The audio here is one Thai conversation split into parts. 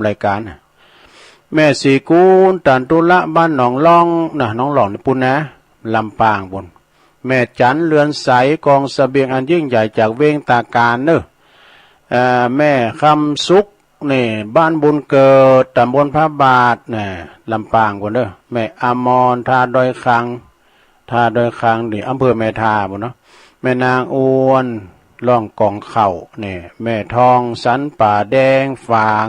รายการแม่สีกูนตันตุละบ้านหนองล่องนะน้องหลองนี่ปุ่นนะลำปางบนแม่จันเรือนใสกองเสบียงอันยิ่งใหญ่จากเวงตาการเนอะแม่คำสุกนี่บ้านบุญเกิดตำบลพระบาทนี่ลำปางบนเนอะแม่อมรทาดอยคังนี่อำเภอแม่ทาบนเนาะแม่นางอ้วนล่องกองเข่านี่แม่ทองสันป่าแดงฝาง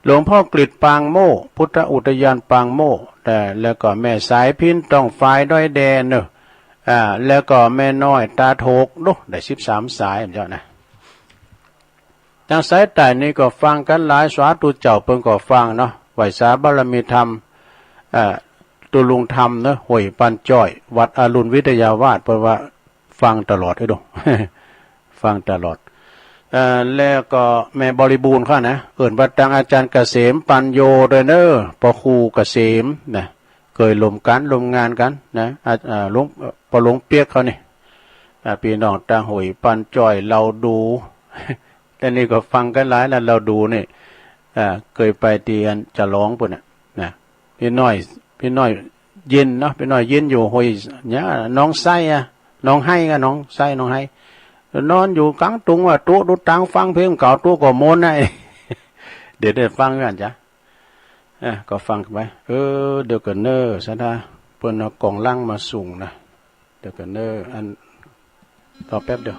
หลวงพ่อกฤษปางโมพุทธอุทยานปางโมแต่แล้วก็แม่สายพินต้องฝ่ายด้อยแดนเนอะแล้วก็แม่น้อยตาโถกนุได้13สายเจ้านะทางสายใต้นี่ก็ฟังกันหลายสาธุเจ้าเพิ่นก็ฟังเนาะไหวสาบารมีธรรมตุลุงธรรมเนอะห้วยปันจ้อยวัดอรุณวิทยาวาสเพราะว่าฟังตลอดให้ดู ฟังตลอดแล้วก็แม่บริบูรณ์เขานะเอิ่นวัดตังอาจารย์เกษมปัญโยเดเนอร์ปครูเกษมนะเคยลมงานกันนะหลวงปหลวงเปียกเขานี่พี่น้องตาหวยปันจ้อยเราดูแต่นี่ก็ฟังกันหลายแล้วเราดูนี่เคยไปเตียนจะร้องปุ่นนะพี่น้อยเย็นเนาะพี่น้อยเย็นอยู่หวยเนี่ยน้องไส้น้องให้ก็น้องไส้น้องให้นอนอยู่กลางตุงว่าตัวดูตังฟังเพลงเก่าตัวก็โมนไอ้ เดี๋ยวได้ฟังกันจ้ะก็ฟังไปเดี๋ยวกันเนอร์ซะนะเพิ่นเอากล่องลังมาส่งนะเดี๋ยวกันเนอร์อันต่อแป๊บเดียว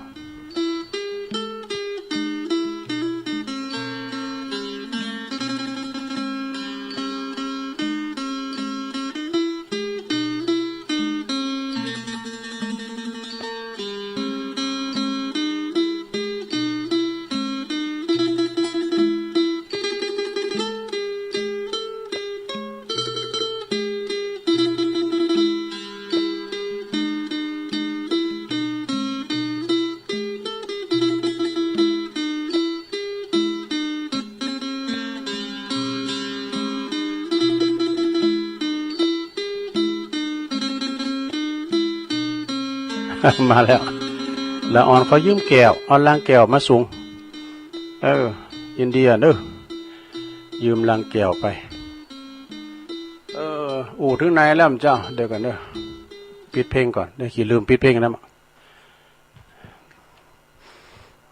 มาแล้วละอ่อนเขายืมแก้วเอาลังแก้วมาส่งยินดีเด้อยืมลังแก้วไปถึงไหนแล้วเจ้าเดี๋ยวกันเด้อปิดเพลงก่อนเดี๋ยวขี้ลืมปิดเพลงนะ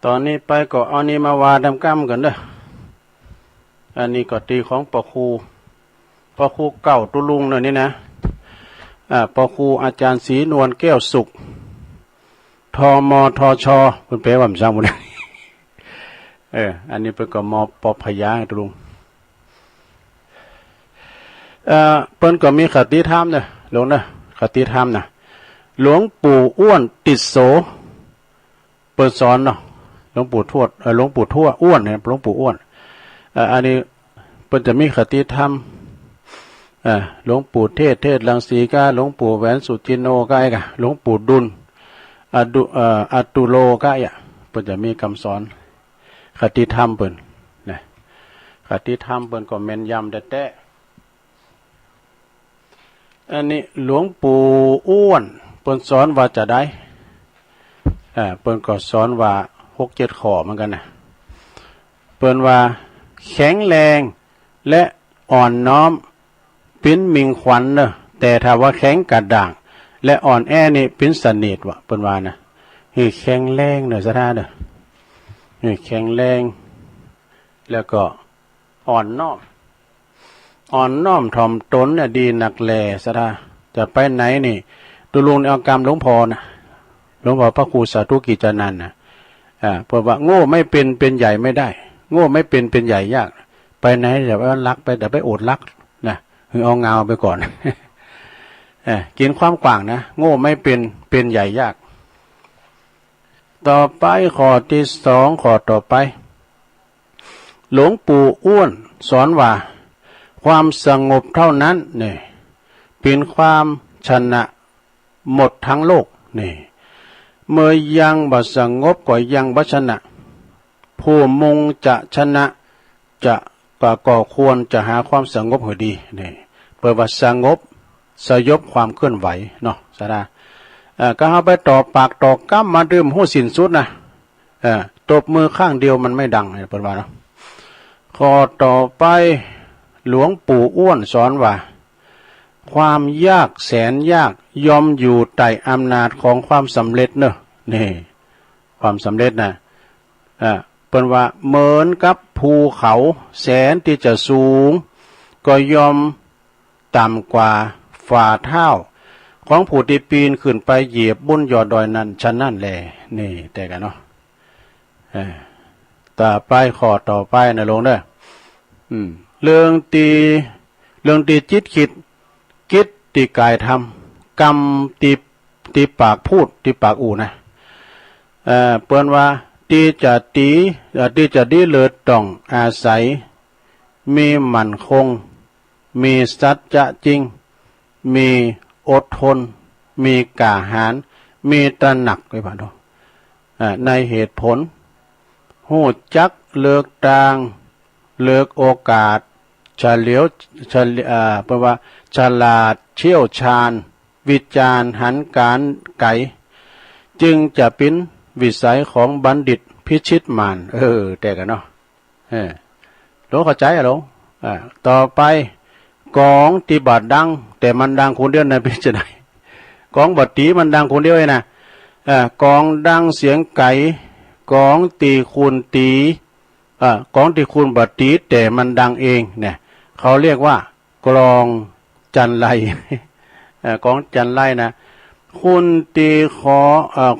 ตอนนี้ไปก็เอานี่มาวาดำก้ำกันเด้ออันนี้ก็ตีของปครูเก่าตุลุงเนาะนี่นะปครูอาจารย์ศรีนวลแก้วสุขทมทชเป็นแปลว่ามันซ้ำหมดอันนี้เป็นก็มปพยาตุลุงเปิ้นก็มีคติธรรมเนี่ยหลวงนะคติธรรมนะหลวงปู่อ้วนติดโสเปิ้นสอนเนาะหลวงปู่ทวดหลวงปู่ทั่วอ้วนเนี่ยหลวงปู่อ้วนอันนี้เปิ้นจะมีคติธรรมหลวงปู่เทศรังสีกาหลวงปู่แหวนสุจินโนกายกะหลวงปู่ดุลอัตุโลกายะเปิ้นจะมีคำสอนคติธรรมเปิ้นนะคติธรรมเปิ้นก็แม่นยำแต่อันนี้หลวงปู่อ้วนเปิ้นสอนว่าจะได้เปิ้นก็สอนว่า6-7 ข้อเหมือนกันนะเปิ้นว่าแข็งแรงและอ่อนน้อมปิ้นมิงขวัญเนอะแต่ถ้าว่าแข็งกระด่างและอ่อนแอนี่ปิ้นสนิทวะเปิ้นว่านะนี่แข็งแรงเนอะซะท่าเด้อนี่แข็งแรงแล้วก็อ่อนน้อมถ่อมตนเนี่ยดีหนักแลซะท่าจะไปไหนนี่ตุลุงเอากรรมหลวงพ่อนะหลวงพ่อพระครูสาธุกิจนันท์นะเพราะว่าโง่ไม่เป็นใหญ่ไม่ได้โง่ไม่เป็นใหญ่ยากไปไหนอย่าไปรักไปแต่ไปอดรักนะคือเอาเงาไปก่อน กินความกว้างนะโง่ไม่เป็นใหญ่ยากต่อไปข้อที่2ข้อต่อไปหลวงปู่อ้วนสอนว่าความสงบเท่านั้นนี่เป็นความชนะหมดทั้งโลกนี่เมื่อยังบ่สงบก็ยังบ่ชนะผู้มุ่งจะชนะจะก็ควรจะหาความสงบให้ดีนี่เพื่อว่าสงบสยบความเคลื่อนไหวเนาะสาราก็เอาไปต่อปากต่อก้ำมาดื่มหู้สินสุดนะ ตบมือข้างเดียวมันไม่ดังเปิดว่าเนาะข ข้อต่อไปหลวงปู่อ้วนสอนว่าความยากแสนยากย่อมอยู่ใต้อำนาจของความสำเร็จเนอะนี่ความสำเร็จนะเปิ้นว่าเหมือนกับภูเขาแสนที่จะสูงก็ย่อมต่ำกว่าฝ่าเท้าของผู้ที่ปีนขึ้นไปเหยียบบุญยอดดอยนั้นฉะนั้นแหละนี่แต่กันเนาะต่อไปข้อต่อไปนะลงเด้อเรื่องตีจิตคิดตีกายทำกรรมตีปากพูดตีปากอู่นะเปิ้นว่าที่จะดีเลิศต้องอาศัยมีมั่นคงมีสัจจะจริงมีอดทนมีกล้าหาญมีตระหนักไว้บ่าในเหตุผลหู้จักเลือกตางเลือกโอกาสเฉลียวแปลว่าฉลาดเชี่ยวชาญวิจารณ์หันการไกจึงจะเป็นวิสัยของบัณฑิตพิชิตมารแต่กันเนาะหลวงเข้าใจอ่ะหลวงต่อไปกองตีบาดดังแต่มันดังคนเดียวนะเป็นจะไหนกองบัดตีมันดังคนเดียวเองนะกองดังเสียงไก่กองตีคูณตีกองตีคูณบัดตีแต่มันดังเองเนี่ยเขาเรียกว่ากลองจันไรกองจันไรนะคุณตี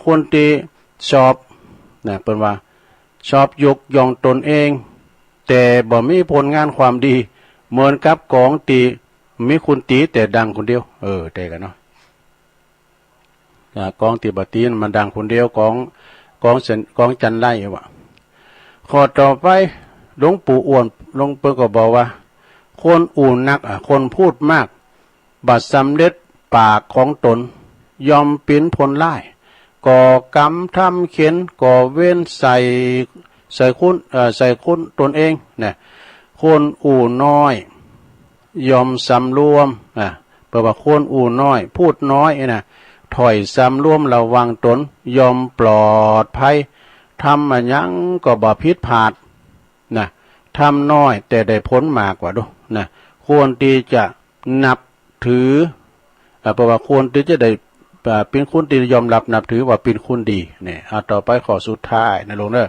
คุณตีชอบนะเป็นว่าชอบยกย่องตนเองแต่บ่มีผลงานความดีเหมือนกับกองตีมีคุณตีแต่ดังคนเดียวแต่กันเนาะกองตีบัดตีมันดังคนเดียวกองจันไรวะข้อต่อไปหลวงปู่อ้วนหลวงปู่ก็บอกว่าคนอู่นักคนพูดมากบัดสำเร็จปากของตนยอมปิ้นผลร้ายก่อกรรมทำเข็นก่อเว้นใส่คุณตนเองเนี่ยคนอู่น้อยยอมสำรวมแปลว่าคนอู่น้อยพูดน้อยนะถอยสำรวมระวังตนยอมปลอดภัยทำมันยังก็บ่ผิดพลาดนะทำน้อยแต่ได้ผลมากกว่าดูนะควรที่จะนับถือเพราะว่าควรที่จะได้เป็นคนที่ยอมรับนับถือว่าเป็นคนดีเนี่ยต่อไปข้อสุดท้ายนะลงเด้อ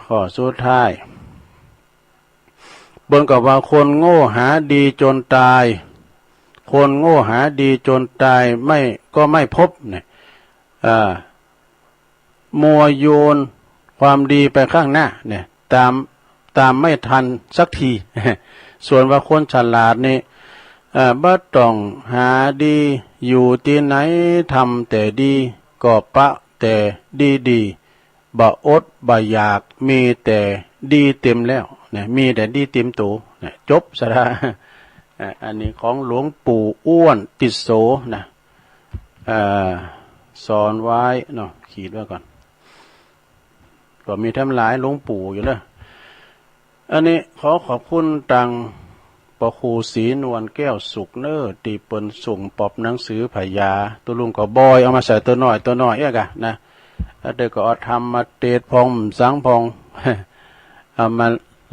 ข้อสุดท้ายเบิ่งกับว่าคนโง่หาดีจนตายคนโง่หาดีจนตายไม่พบเนี่ยมัวโยนความดีไปข้างหน้าเนี่ยตามไม่ทันสักที ส่วนว่าคนฉลาดนี่บ่ต้องหาดีอยู่ที่ไหนทำแต่ดีก็ปะแต่ดีบ่อดบ่อยากมีแต่ดีเต็มแล้วเนี่ยมีแต่ดีเต็มตัวเนี่ยจบซะละอันนี้ของหลวงปู่อ้วนติโสนะสอนไว้เนาะขีดไว้ก่อนก็มีทำหลายหลวงปู่อยู่เนอะอันนี้ขอบคุณตังปครูศรีนวลแก้วสุขเนอตีเปินส่งปอบหนังสือพยาตัวลุงก็บอยเอามาใส่ตัวน้อยเอ๊ะกะนะเด็กก็เอาทำมาเตดพองสังพอง เอามา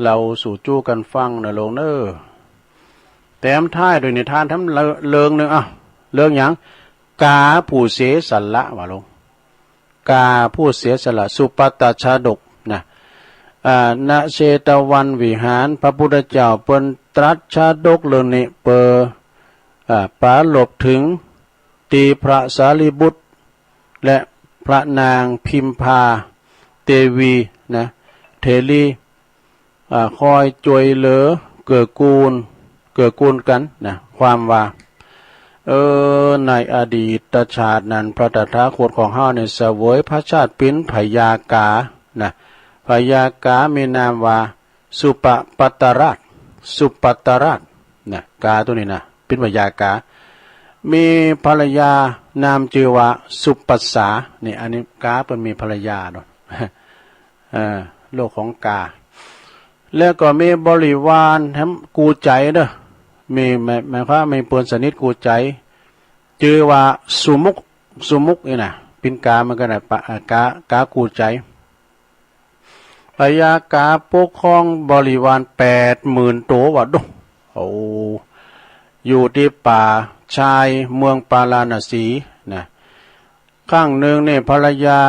เราสู่จู้กันฟังนะลงเนอแต้มท้ายโดยนิทานทำเลิงหนึ่งเลิงอย่างกาผู้เสียสละว่าลงกาผู้เสียสละสุปตชาดกนะณเชตวันวิหารพระพุทธเจ้าเปิ้นตรัสชาดกเรื่องนี้ปาหลบถึงตีพระสารีบุตรและพระนางพิมพาเทวีนะเทลีคอยจวยเหลือเกื้อกูลกันนะความว่าในอดีตชาตินั้นพระตถาคตของเฮาเนี่ยเสวยพระชาติเป็นพยากานะพยากามีนามว่าสุปปัตตราชนะกาตัวนี้นะเป็นพยากามีภรรยานามชื่อว่าสุปัสสานี่อันนี้กาเป็นมีภรรยาเนาะโลกของกาแล้วก็มีบริวารแถมกูใจเด้อมีหมายความมีเปิ้นสนิทกูใจชื่อว่าสุมุกนี่นะเป็นกามันก็ได้กากูใจ พญากาปกครองบริวาร80,000ตัววะดุโอ้อยู่ที่ป่าชายเมืองปาราณสีนะข้างหนึ่งเนี่ยภรรยา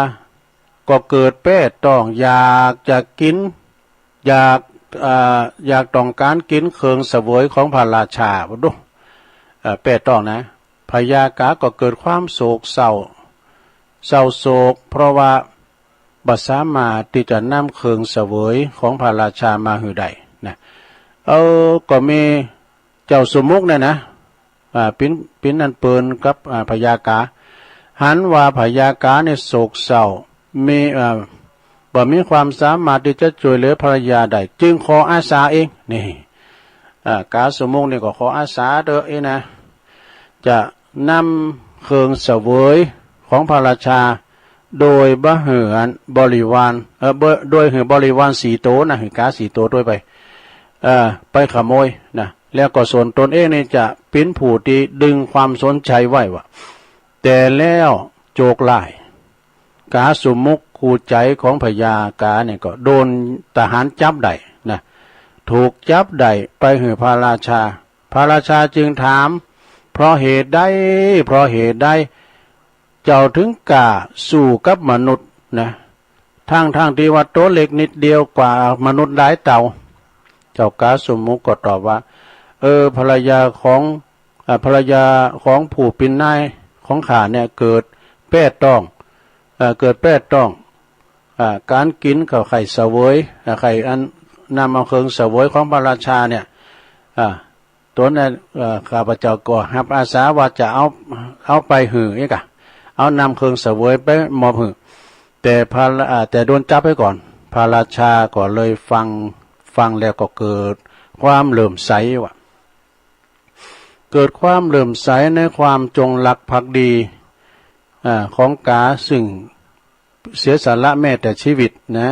ก็เกิดแป้ต้องอยากจะกินอยากต้องการกินเครื่องเสวยของพระราชาวะดุแป้ต้องนะพญากาก็เกิดความโศกเศร้าโศกเพราะว่าบ่สามารถที่จะนำเครื่องเสวยของพระราชามาหือใดนะก็มีเจ้าสมุกเนี่ยนะปิ้นนั่นเปินกับพญากาหันว่าพญากาเนี่ยโศกเศร้ามีบ่มีความสามารถที่จะช่วยเหลือภรรยาได้จึงขออาสาเองนี่กาสมุกนี่ก็ขออาสาเด้อเองนะจะนำเครื่องเสวยของพระราชาโดยบริวารโดยบริวาร4 โตนะกา4 โตด้วยไปขโมยนะแล้วก็ส่วนตนเองนี่จะเป็นผู้ที่ดึงความสนใจไว้ว่าแต่แล้วโจกลายกาสมุกคู่ใจของพญากาเนี่ยก็โดนทหารจับได้นะถูกจับได้ไปหือพระราชาจึงถามเพราะเหตุใดเจ้าถึงกล้าสู้กับมนุษย์นะทางที่ว่าตัวเล็กนิดเดียวกว่ามนุษย์หลายเต่าเจ้ากาสมุกก็ตอบว่าภรรยาของผู้เป็นนายของข้าเนี่ยเกิดแป้ต้องการกินข้าวไข่เสวยไข่อันนำเอาเครื่องเสวยของพระราชาเนี่ยตัวนั้นข้าพเจ้าก็รับอาสาว่าจะเอาไปหืออีกเอานำเครื่องเสวยไปมอบหือแต่โดนจับไปก่อนพระราชาก็เลยฟังแล้วก็เกิดความเลื่อมใสว่ะเกิดความเลื่อมใสในความจงรักภักดีของกาซึ่งเสียสละแม้แต่ชีวิตนะ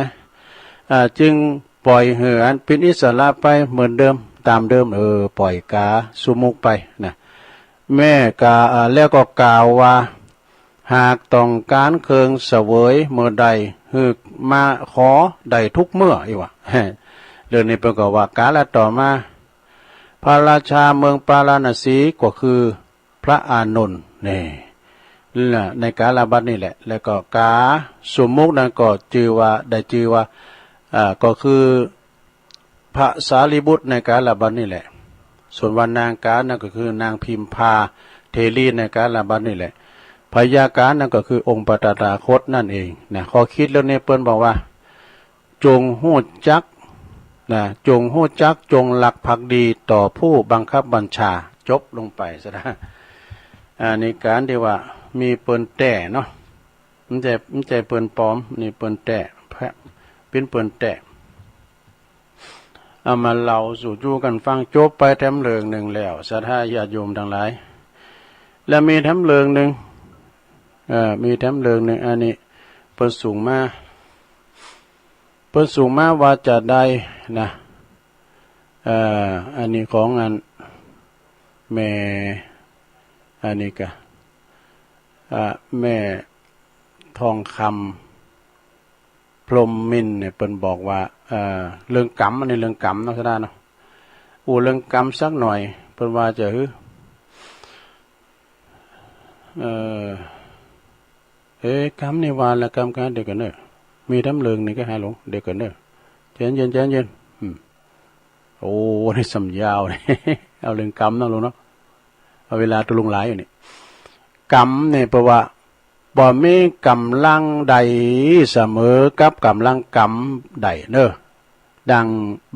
จึงปล่อยเหือเป็นอิสระไปเหมือนเดิมตามเดิมปล่อยกาสุมุกไปนะแม่กาแล้วก็กล่าวว่าหากต้องการเครื่องเสวยเมื่อใดมาขอได้ทุกเมื่ออีกว่าเรื่องนี้เป็นก็ว่ากาละต่อมาพระราชาเมืองปาราณสีก็คือพระอานนท์นี่ในกาลบัดนี่แหละแล้วก็กาสมุกนั้นก็ชื่อว่าก็คือพระสารีบุตรในกาลบัดนี่แหละส่วนวันนางกานั่นก็คือนางพิมพาเทลีในกาลบัดนี่แหละพญากานั่นก็คือองค์ปฐาคตนั่นเองนะขอคิดแล้วเนี่ยเปิ้นบอกว่าจงหู้จักจงหู้จักจงหลักภักดีต่อผู้บังคับบัญชาจบลงไปซะนะในการที่ว่ามีเปิ้นแต่เนาะมันใจเปิ้นปลอมนี่เปิ้นแต่เป็นเปิ้นแต่เอามาเล่าสู่จูกันฟังจบไปแถมเรื่องหนึ่งแล้วศรัทธาญาติโยมทั้งหลายและมีแถมเรื่องหนึ่งอันนี้เปิ้นสูงมาว่าจะได้นะอันนี้ของอันแม่อันนี้ก็แม่ทองคำพรหมมินเนี่ยเปิ้นบอกว่าเรื่องกรรมอันนี้เรื่องกรรมเนาะซะได้เนาะเรื่องกรรมสักหน่อยเปิ้นว่าจะกรรมนี่ว่าละกรรมการเด็กกันเนอะมีทำเรื่องนี่ก็หาหลงเด็กกันเนอะใจเย็นโอ้นี่สำยาวนี่ เอาเรื่องกรรมเนาะลุงเนาะเอาเวลาตุลุงหลายอยู่นี่กรรมเนี่ยแปลว่าบ่มีกำลังใดเสมอกับกำลังกรรมใดเนอะดัง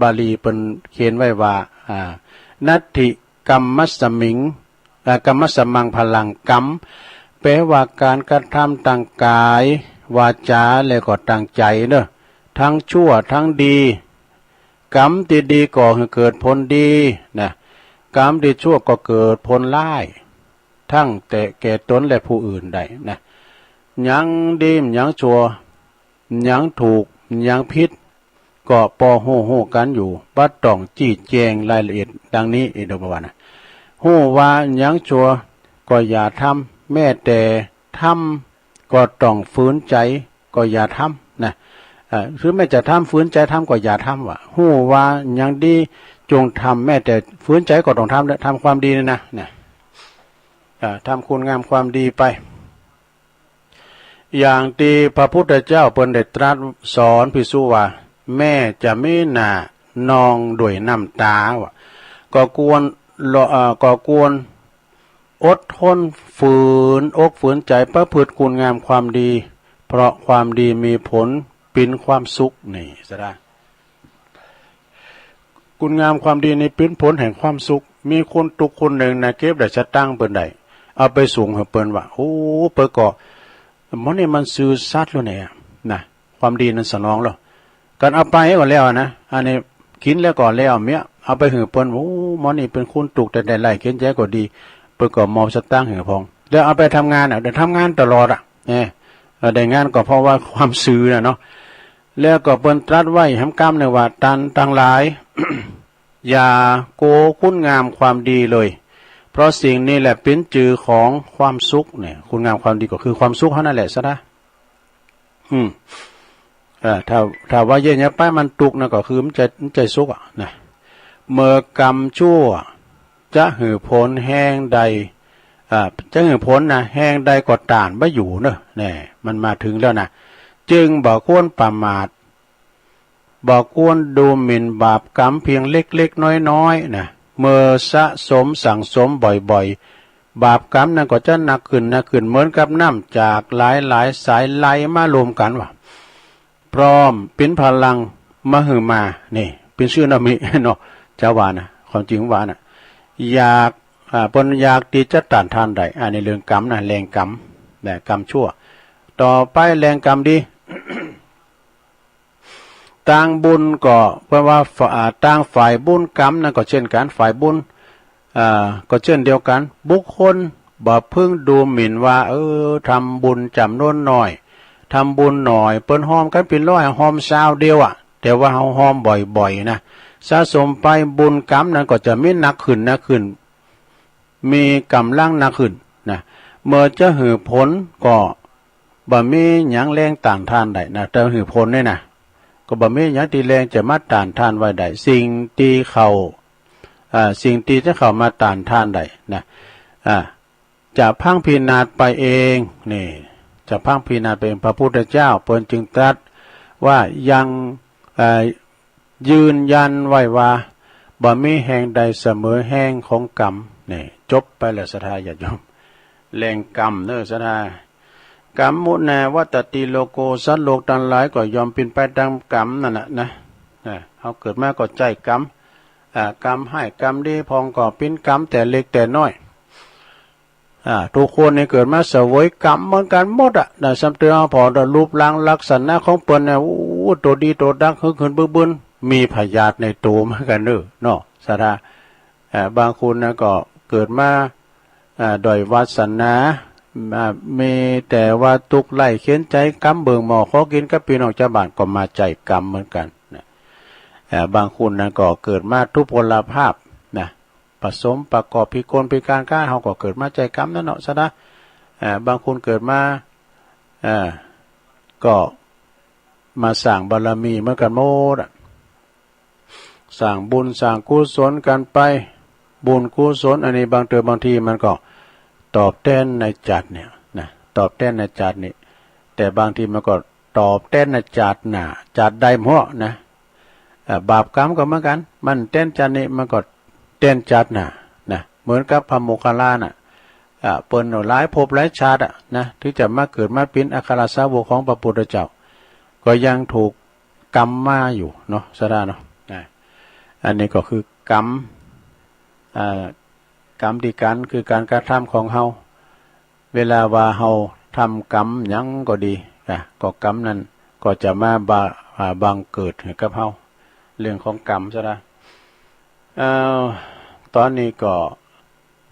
บาลีเปิ้นเขียนไว้ว่านัตถิกัมมัสสมิงกัมมัสสมังพลังกรรมแปลว่าการกระทำทางกายวาจาและก็ทางใจเนอะทั้งชั่วทั้งดีกรรมที่ดีก่อให้เกิดผลดีนะกรรมที่ชั่วก็เกิดผลร้ายทั้งแต่แก่ตนและผู้อื่นได้นะยังดียังชั่วยังถูกยังผิดก็ปอโหกันอยู่บ่ต้องจี้แจงรายละเอียดดังนี้เด้อบ่ว่านะฮู้ว่ายังชั่วก็อย่าทำแม้แต่ทำก็ต้องฝืนใจก็อย่าทำนะ หรือแม้จะทำฝืนใจทำก็อย่าทำว่ะฮู้ว่าอย่างดีจงทำแม้แต่ฝืนใจก็ต้องทำและทำความดีนะเนี่ยทำคุณงามความดีไปอย่างที่พระพุทธเจ้าเปิ้นได้ตรัสสอนภิกษุว่าแม่จะไม่น่านองด้วยน้ำตาว่ะก็ควรอดทนฝืนอกฝืนใจประพฤติคุณงามความดีเพราะความดีมีผลเป็นความสุขนี่ซะได้คุณงามความดีในเป็นผลแห่งความสุขมีคนตุกคนหนึ่งนะเก็บได้สตังค์เปิ้นได้เอาไปส่งให้เปิ้นว่าโอ้เปิ้นก็มันนี่มันซื่อสัตย์แล้วเนี่ยนะความดีนั้นสนองแล้วกันเอาไปก็แล้วนะอันนี้กินแล้วก็แล้วเมียเอาไปให้เปิ้นโอ้มันนี่เป็นคนตุกแต่ได้ไล่เข็นใจก็ดีเปิ้นก็มอบสตังค์ให้พองแล้วเอาไปทำงานได้ทำงานตลอดได้งานก็เพราะว่าความซื่อน่ะเนาะแล้วก็เปิ้นตรัสไว้หำกรรมเนี่ยว่าตันทั้งหลาย อย่าโกคุณงามความดีเลยเพราะสิ่งนี้แหละเป็นจือของความสุขเนี่ยคุณงามความดีก็คือความสุขเท่านั้นแหละซะนะถ้าว่าเย็นเนี้ยป้ายมันตุกนะก็คือมันใจสุขนะเมื่อกรรมชั่วจะหือผลแห้งใดจะหือผลนะแห้งใดก็ต่านไม่อยู่เนอะเนี่ยมันมาถึงแล้วนะจึงบ่ควรประมาทบ่ควรดูหมิ่นบาปกรรมเพียงเล็กๆน้อยๆนะเมื่อสะสมสั่งสมบ่อยๆบาปกรรมนั้นก็จะหนักขึ้นเหมือนกับน้ำจากหลายสายไหลมารวมกันว่ะพร้อมเป็นพลังมหึมานี่เป็นชื่อนามิเนาะเจ้าว่านะความจริงว่านะอยากปนอยากที่จะต้านทานได้ในเรื่องกรรมนะแรงกรรมแต่กรรมชั่วต่อไปแรงกรรมดี ต่างบุญก็เพราะว่าต่างฝ่ายบุญกรรมนั่นก็เช่นกันฝ่ายบุญก็เช่นเดียวกันบุคคลบ่พึ่งดูหมิ่นว่าทำบุญจำนวนน้อยทำบุญหน่อยเปิ้นหอมกันเป็นร้อยหอมซาวเดียวแต่ว่าเฮาหอมบ่อยๆนะสะสมไปบุญกรรมนั้นก็จะไม่หนักขึ้นมีกำลังหนักขึ้นนะเมื่อจะหือผลก็บ่มีหยังแรงต่างทานได้นะแต่หือผลนี่นะก็บ่มีหยังที่แรงจะมาต้านทานไว้ได้สิ่งที่จะเข้ามาต้านทานได้นะจะพังพินาศไปเองนี่จะพังพินาศไปเองพระพุทธเจ้าเปิ้นจึงตรัสว่ายังยืนยันไว้ว่าบ่มีแห่งใดเสมอแห่งของกรรมนี่จบไปแล้วศรัทธาญาติโยมแรงกรรมเด้อศรัทธากรรมมุนาวัตติโลโกสัตว์โลกทั้งหลายก็ยอมเป็นไปตามกรรมนั่นน่ะนะเฮาเกิดมาก็ใจกรรมกรรมให้กรรมดีพองก็เป็นกรรมแต่เล็กแต่น้อยทุกคนนี่เกิดมาเสวยกรรมเหมือนกันหมดแต่สำเตือนพอรูปร่างลักษณะของเปิ้นเนี่ยตัวดีตัวดักขึ้นบึ้นมีพยาธิในตัวเหมือนกันเนาะศรัทธาบางคนนะก็เกิดมาด้อยวาสนามีแต่ว่าตุกไล่เขียนใจกรรมเบิ่งหมอขอกินกับพี่น้องชาวบ้านก็มาใจกรรมเหมือนกันบางคนนะก็เกิดมาทุพพลภาพนะผสมประกอบพิกลพิการก้าเขาก็เกิดมาใจกรรมนั่นเนาะซะนะบางคนเกิดมาก็มาสร้างบารมีเหมือนกันหมดสร้างบุญสร้างกุศลกันไปบุญกุศลอันนี้บางทีมันก็ตอบแทนในจัดเนี่ยนะตอบแทนในจัดนี่แต่บางทีมันก็ตอบแทนในจัดหน้าจัดใดหม้อนะบาปกรรมก็เหมือนกันมันแทนจัดนี่มันก็แทนจัดหน้านะเหมือนกับพระโมคคัลลาน่ะเปิ้นหลายภพหลายชาตินะที่จะมาเกิดมาเป็นอัครสาวกของพระพุทธเจ้าก็ยังถูกกรรมมาอยู่เนาะซะได้เนาะอันนี้ก็คือกรรมกรรมที่กันคือการกระทำของเฮาเวลาว่าเฮาทำกรรมหยังก็ดีก็กรรมนั้นก็จะมาบังเกิดให้กับเฮาเรื่องของกรรมซะนะตอนนี้ก็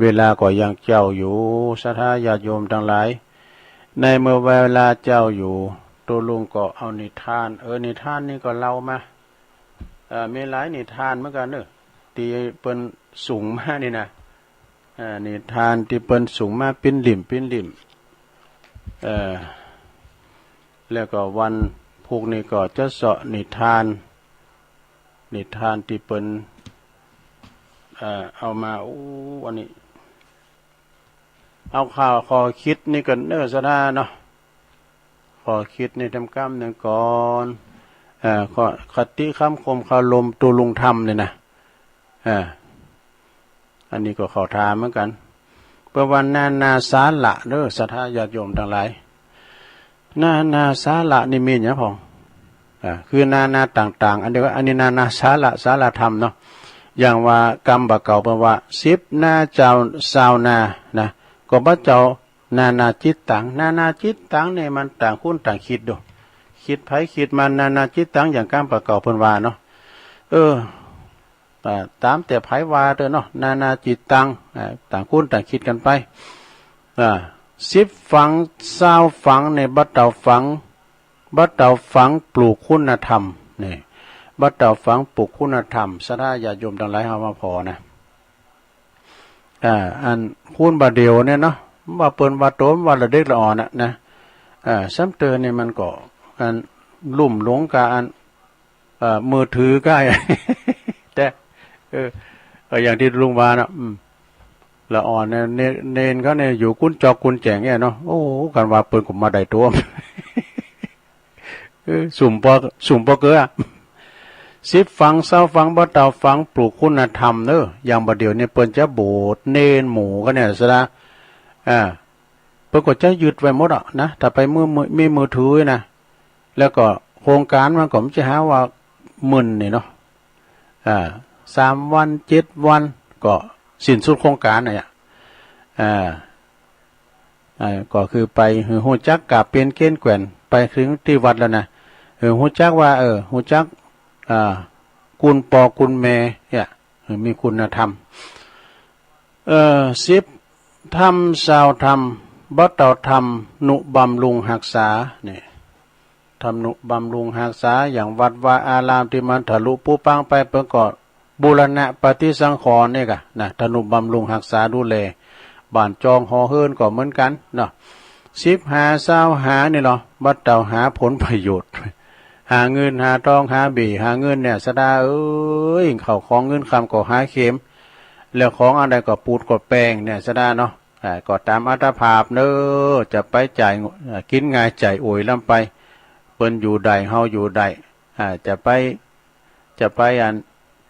เวลาก็ยังเจ้าอยู่ศรัทธาญาติโยมทั้งหลายในเมื่อเวลาเจ้าอยู่ตัวลุงก็เอานิทานนิทานนี่ก็เล่ามามีหลายนิทานเหมือนกันที่เปิ้นสูงมานี่นะนิทานที่เปิ้นสูงมาปิ้นลิ่มแล้วก็วันพ พวกนี้ก็จะเสาะนิทานที่เป็นเอามาอันนี้เอาข่าวขอคิดนี่กันซะได้เนาะขอคิดนี่ทำกรรมหนึ่งก่อนขอคติคำคมคารมตุลุงธรรมเลยนะอันนี้ก็ขอถามเหมือนกันเพื่อวันนาสาละเด้อสัทธาญาติโยมทั้งหลายนาสาละนี่มีอย่างพองคือนาต่างๆอันเดียวอันนี้นาสาละธรรมเนาะอย่างว่ากรรมบะเก่าแปลว่า10นาเจ้าสาวนานะก็บ่เจ้านาจิตตังนาจิตตังเนี่ยมันต่างคนต่างคิดดูคิดไผคิดมันนาจิตตังอย่างกรรมบะเก่าเพิ่นว่าเนาะตามแต่ไผว่าเด้อเนาะนาจิตตังต่างคนต่างคิดกันไป10ฝัง20ฝังในบ่เจ้าฝังปลูกคุณธรรมนี่บัดเต่าฝังปลูกคุณธรรมสดาญาโยมทั้งหลายเฮามาพอนะอันคุณบาเดียวเนี่ยเนาะว่าเปิ้นว่าโตมว่าละเด็กละอ่อนนะซ้ำเตือนนี่มันก็อันลุ่มหลงกับอันมือถือก็แต่อย่างที่ลุงว่านะละอ่อนเนี่ยเนนเขาเนี่ยอยู่กุนจอกกุนแจงเนี่ยเนาะโอ้กันว่าเปิ้นก็มาได้ตัวสุ่มปอเกลือ10ฝัง20ฝังบ่เต่าฝังปลูกคุณธรรมเด้ออย่างบ่เดี๋ยวนี้เปิ้นจะโบสถ์เนนหมู่ก็เนี่ยซะนะเปิ้นก็จะยึดไว้หมดอ่ะนะถ้าไปมีมือถือนะแล้วก็โครงการมันก็จะหาว่ามึนนี่เนาะ3วัน7วันก็สิ้นสุดโครงการน่ะก็คือไปฮู้จักกะเป็นเกณฑ์แกว่นไปถึงที่วัดแล้วนะฮู้จักว่าฮู้จักกุลปอกุลแม่เนี่ยมีคุณธรรม10ธรรมสาวธรรมบ่เต่าธรรมนุบำรุงรักษาเนี่ยทำนุบำรุงรักษาอย่างวัดวาอารามที่มันทะลุปูปังไปเพื่อก่อบูรณะปฏิสังขรณ์นี่กะนะทนุบำรุงรักษาดูแลบ้านจองหอเฮิรนก็เหมือนกันเนาะ10หา20หานี่เนาะบ่เต่าหาผลประโยชน์หาเงินหาทองหาบีหาเงินเนี่ยสดาเข้าของเงินคำก็หาเข็มแล้วของอะไรก็ปูดก็แป้งเนี่ยสดาเนาะก็ตามอัตภาพเนอจะไปจ่ายกินง่ายจ่ายอวยลำไปเปิ้นอยู่ใดเฮาอยู่ใดจะไปอัน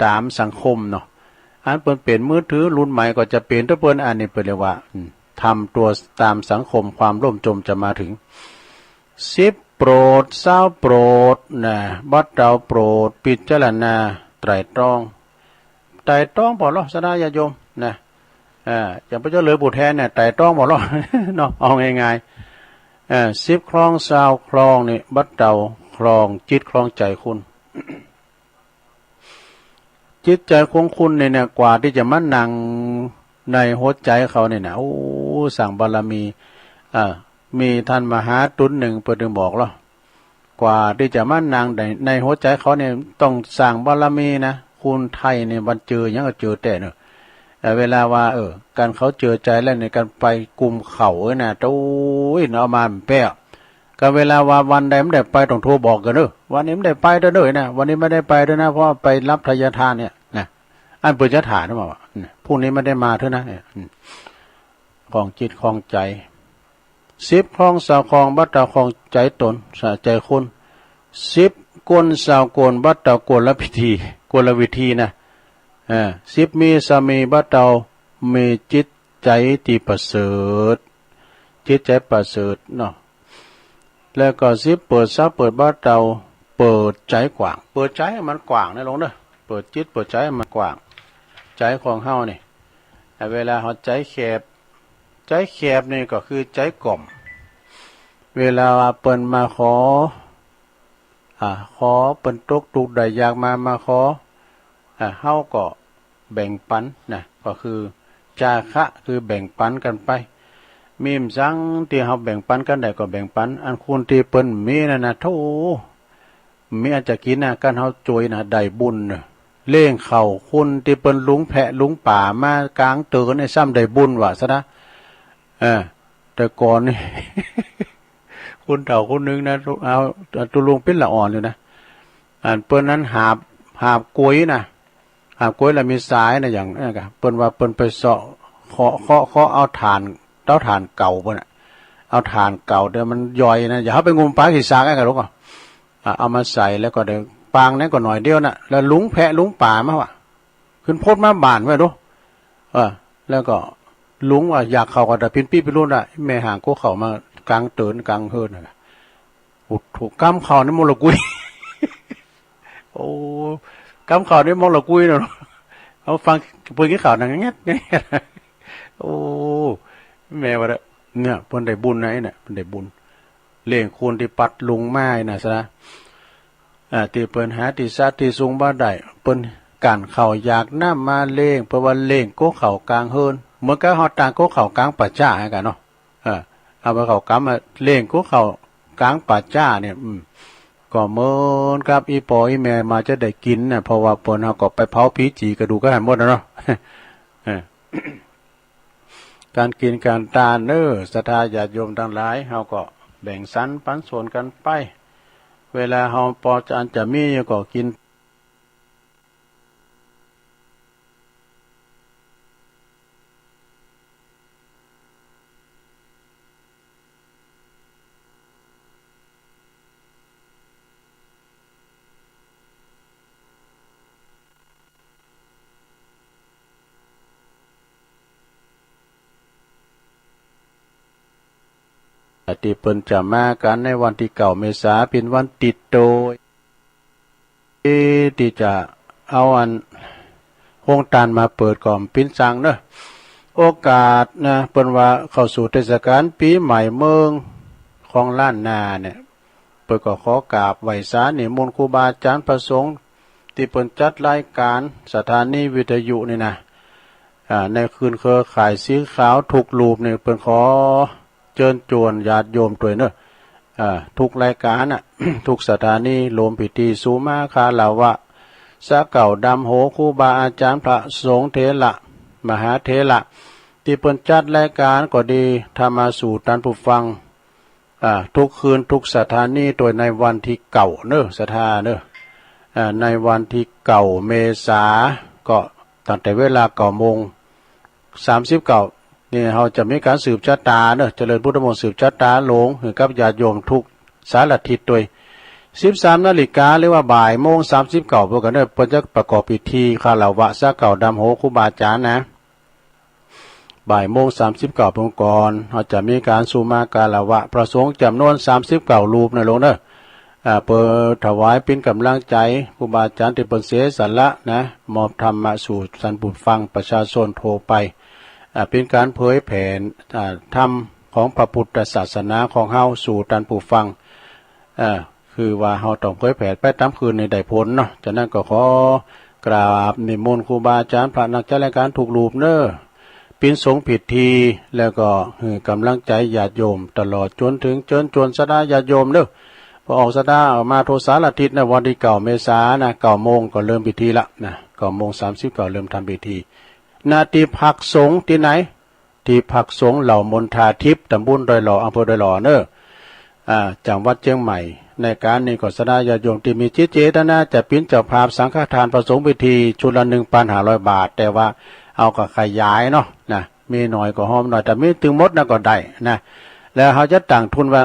ตามสังคมเนาะอันเปิ้นเป็นมือถือรุ่นใหม่ก็จะเป็นถ้าเปิ้นอันนี้เปิ้นเรียกว่าทำตัวตามสังคมความร่มจมจะมาถึง10โปรด20โปรดนะบัดเต่าโปรดพิจารณาไตร่ตรองบ่ล่ะสดาญาโยมนะอย่างพระเจ้าเหลือบุตรแทนเนี่ยไตร่ตรองบ่ล่ะเนาะเอาง่ายๆ10ครอง20ครองนี่บัดเต่าครองจิตครองใจคุณจิตใจของคุณเนี่ยกว่าที่จะมานั่งในหัวใจเขาเนี่ยนะโอ้สั่งบารมีมีท่านมหาตุนหนึ่งเปิดบอกแล้วกว่าที่จะมานั่งในหัวใจเขาเนี่ยต้องสั่งบารมีนะคุณไทยเนี่ยมันเจอยังก็เจอแต่เนอะเวลาว่าการเขาเจอใจแล้วในการไปกลุ่มเขานะโอ้ยเอามาแป้ก็เวลาว่าวันใดไม่ได้ไปต้องโทรบอกกันเนอะวันนี้ไม่ได้ไปเด้อนะวันนี้ไม่ได้ไปด้วยนะเพราะไปรับทายทานเนี่ยนะอันเปิดจะถามนะว่าพรุ่งนี้ไม่ได้มาเถอะนะเนี่ยของจิตของใจ10ครอง20ครองบัดเต่าครองใจตนใจคน10กล20กลบัดเต่ากลวิธีนะ10มีสามีบัดเต่ามีจิตใจที่ประเสริฐจิตใจประเสริฐเนาะแล้วก็10เปิดซับเปิดบัดเต่าเปิดใจกว้างเปิดใจให้มันกว้างนะลงเด้อเปิดจิตเปิดใจให้มันกว้างใจของเฮานี่เวลาเฮาใจแคบนี่ก็คือใจกล่อมเวลาเปิ้นมาขอเปิ้นตกทุกข์ได้ยากมาขอเฮาก็แบ่งปันนะก็คือจาคะคือแบ่งปันกันไปมีมสังที่เฮาแบ่งปันกันได้ก็แบ่งปันอันคุณที่เปิ้นมีนั่นน่ะโธ่มีอาจจะกินนะกันเฮาจวยนะได้บุญเล่งเข้าคุณที่เปิ้นลุงแพะลุงป่ามากลางเตือนให้ซ้ำได้บุญว่าซะนะแต่ก่อนนี่ คนเฒ่าคนนึงนะเอาตุลุงเป็นละอ่อนอยู่นะเปิ้นนั้นหาบกล้วยนะหาบกล้วยแล้วมีสายนะอย่างนั้นก็เปิ้นว่าเปิ้นไปเสาะเคาะเอาถ่านเตาถ่านเก่าเปิ้นน่ะเอาถ่านเก่าเดี๋ยวมันย่อยนะอย่าเฮาไปงมปลาขี้ซากกันลูกเอามาใส่แล้วก็เดี๋ยวปางนั้นก็หน่อยเดียวน่ะแล้วลุงแพะลุงป่ามาว่ะขึ้นโพดมาบ้านไว้ดูแล้วก็ลุงว่าอยากเข้ากับตะพินปี้ไปรุ่นน่ะแม่ห่างก็เข้ามากลางเตือนกลางเฮิรน่ะถูกกำเข้าในมลกุยโอ้กำเข้าในมลกุยเนาะเอาฟังเพิ่นกินข้าวนั่งเงี้ยโอ้แม่ว่าเนี่ยเพิ่นได้บุญนะไอ้เนี่ยเพิ่นได้บุญเลี้ยงคนที่ปัดลุงไม้น่ะซะนะที่เปิ้นหาที่ซาที่สูงบ่ได้เปิ้นการเข้าอยากน้ำมาเล่งเพราะว่าเล่งโกเข้ากลางเฮิรนเหมือนกับเฮาต่างโกเข้ากลางป่าจ้าให้กันเนาะเอาไปเข้ากำมาเล่งโกเข้ากลางป่าจ้าเนี่ยก็เหมือนกับอีปออีแม่มาจะได้กินน่ะเพราะว่าเปิ้นเฮาก็ไปเผาผีจีกระดูกก็ให้หมดนะเนาะ การกินการทานศรัทธาญาติโยมทั้งหลายเฮาก็แบ่งสรรปันส่วนกันไปเวลาเฮาพอจะมีก็กินที่เปิ้นจะมากันในวันที่9 เมษายนเป็นวันติดโตยที่จะเอาโครงการมาเปิดก่อมปิ้นสังเนอะโอกาสนะเปิ้นว่าเข้าสู่เทศกาลปีใหม่เมืองของล้านนาเนี่ยเปิ้นก็ขอกราบไหว้สานิมนต์ครูบาอาจารย์พระสงฆ์ที่เปิ้นจัดรายการสถานีวิทยุนี่นะในคืนเครือข่ายสีขาวทุกรูปเนี่ยเปิ้นขอเชิญชวนญาติโยมด้วยเนอะทุกรายการน่ะ ทุกสถานีรวมพิธีสุมาคาลาวะสะเก่าดำโหครูบาอาจารย์พระสงฆ์เถระมหาเถระที่เปิ้นจัดรายการก็ดีทำมาสู่ท่านผู้ฟังทุกคืนทุกสถานีโดยในวันที่เก่าเนอะสถาเนอะในวันที่เก่าเมษาก็ตั้งแต่เวลา9:39นี่เราจะมีการสืบชะตาเนอะเจริญพุทธมนต์สืบชะตาหลงกับญาติโยมทุกสารทิศด้วย13 นาฬิกาหรือว่าบ่ายโมง39พวกกันเนอะเพิ่นจะประกอบพิธีคารวะสะเก่าดำโหครูบาอาจารย์นะบ่ายโมง39พวกก่อนเราจะมีการสุมาคารวะพระสงฆ์จำนวน39รูปนะหลวงเนอะเปิดถวายเป็นกำลังใจครูบาอาจารย์ที่เปิ้นเสียสละนะมอบธรรมะสู่สันผู้ฟังประชาชนโทรไปเป็นการเผยแผ่ธรรมของพระพุทธศาสนาของเฮาสู่ท่านผู้ฟังคือว่าเฮาต้องเผยแผ่ไปตามคืนในได้ผลเนาะฉะนั้นก็ขอกราบนิมนต์ครูบาอาจารย์พระนักจัดรายการทุกรูปเนอะปินสงผิดทีแล้วก็กำลังใจญาติโยมตลอดจนถึงเชิญชวนศรัทธาญาติโยมเนอะพอออกศรัทธาออกมาโทสารทิศในวันที่9 เมษายนนะ9 โมงก็เริ่มพิธีละนะ9:39เริ่มทำพิธีนาที่พักสงฆ์ที่ไหนที่พักสงฆ์เหล่ามนทาทิพย์ตำบลดอยหล่ออำเภอดอยหล่อเนอะจังหวัดเชียงใหม่ในการนี้ก็ศรัทธาญาติโยมที่มีจิตเจตนาจะเป็นเจ้าภาพสังฆทานประสงค์พิธีชุดละ 1,500 บาทแต่ว่าเอาก็ขยายเนาะนะมีหน่อยก็หอมหน่อยแต่มีถึงหมดนะก็ได้นะแล้วเขาจะตั้งทุนว่า